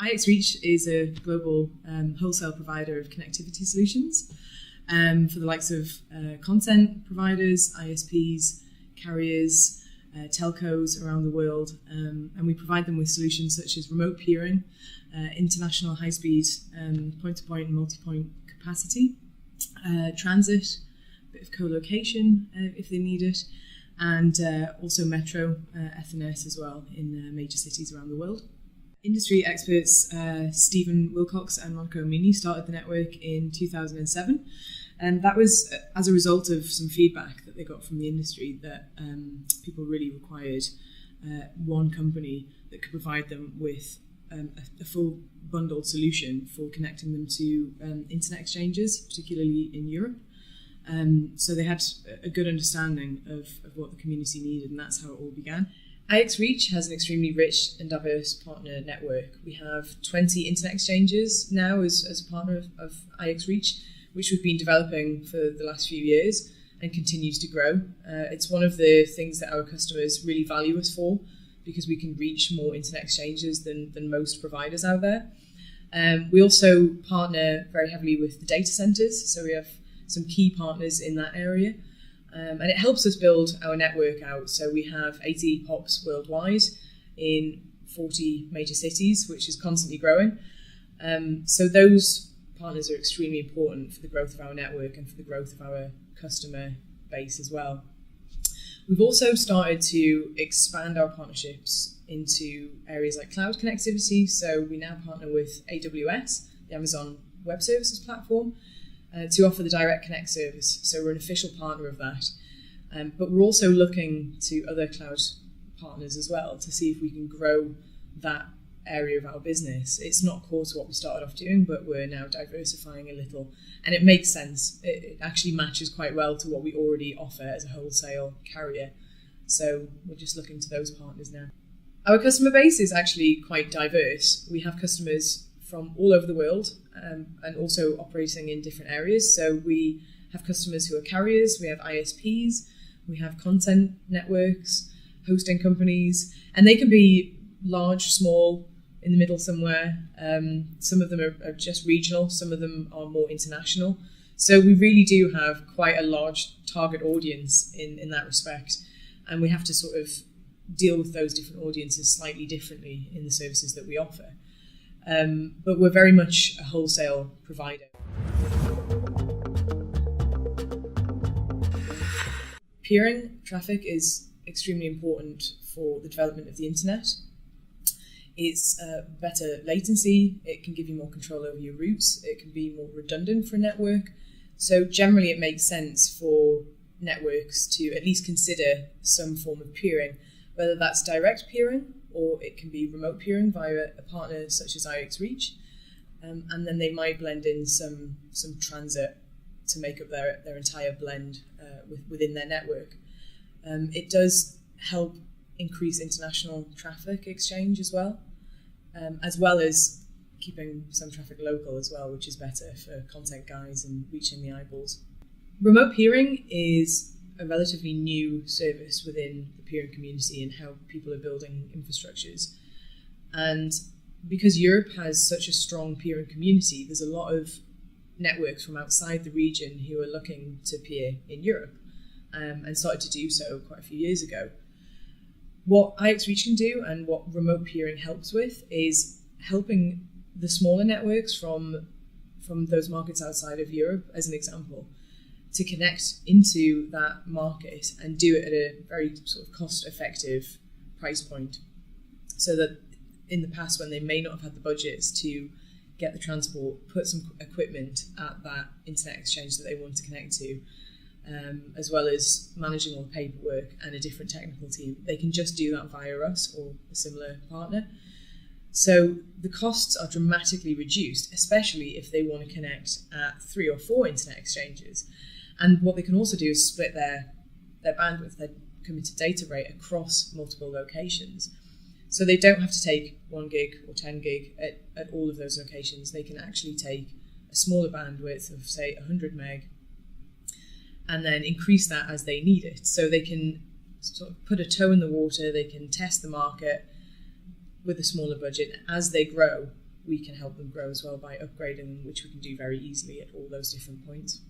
IXReach is a global wholesale provider of connectivity solutions for the likes of content providers, ISPs, carriers, telcos around the world, and we provide them with solutions such as remote peering, international high-speed point-to-point and multi-point capacity, transit, a bit of co-location if they need it, and also metro Ethernet as well in major cities around the world. Industry experts Stephen Wilcox and Monica Omini started the network in 2007, and that was as a result of some feedback that they got from the industry that people really required one company that could provide them with a full bundled solution for connecting them to internet exchanges, particularly in Europe. So they had a good understanding of what the community needed, and that's how it all began. IXReach has an extremely rich and diverse partner network. We have 20 internet exchanges now as a partner of IXReach, which we've been developing for the last few years and continues to grow. It's one of the things that our customers really value us for, because we can reach more internet exchanges than most providers out there. We also partner very heavily with the data centers, so we have some key partners in that area. And it helps us build our network out. So we have 80 POPs worldwide in 40 major cities, which is constantly growing. So those partners are extremely important for the growth of our network and for the growth of our customer base as well. We've also started to expand our partnerships into areas like cloud connectivity. So we now partner with AWS, the Amazon Web Services platform, to offer the Direct Connect service. So we're an official partner of that. But we're also looking to other cloud partners as well to see if we can grow that area of our business. It's not core to what we started off doing, but we're now diversifying a little. And it makes sense. It actually matches quite well to what we already offer as a wholesale carrier. So we're just looking to those partners now. Our customer base is actually quite diverse. We have customers from all over the world, and also operating in different areas. So we have customers who are carriers, we have ISPs, we have content networks, hosting companies, and they can be large, small, in the middle somewhere. Some of them are just regional, some of them are more international. So we really do have quite a large target audience in that respect, and we have to sort of deal with those different audiences slightly differently in the services that we offer. But we're very much a wholesale provider. Peering traffic is extremely important for the development of the internet. It's better latency, it can give you more control over your routes, it can be more redundant for a network. So generally it makes sense for networks to at least consider some form of peering, whether that's direct peering or it can be remote peering via a partner such as IXReach. And then they might blend in some transit to make up their entire blend within their network. It does help increase international traffic exchange as well as keeping some traffic local as well, which is better for content guys and reaching the eyeballs. Remote peering is a relatively new service within the peering community and how people are building infrastructures. And because Europe has such a strong peering community, there's a lot of networks from outside the region who are looking to peer in Europe and started to do so quite a few years ago. What IXReach can do and what remote peering helps with is helping the smaller networks from those markets outside of Europe, as an example, to connect into that market and do it at a very sort of cost-effective price point. So that in the past, when they may not have had the budgets to get the transport, put some equipment at that internet exchange that they want to connect to, as well as managing all the paperwork and a different technical team, they can just do that via us or a similar partner. So the costs are dramatically reduced, especially if they want to connect at 3 or 4 internet exchanges. And what they can also do is split their bandwidth, their committed data rate across multiple locations. So they don't have to take 1 gig or 10 gig at all of those locations. They can actually take a smaller bandwidth of, say, 100 meg and then increase that as they need it. So they can sort of put a toe in the water, they can test the market with a smaller budget. As they grow, we can help them grow as well by upgrading them, which we can do very easily at all those different points.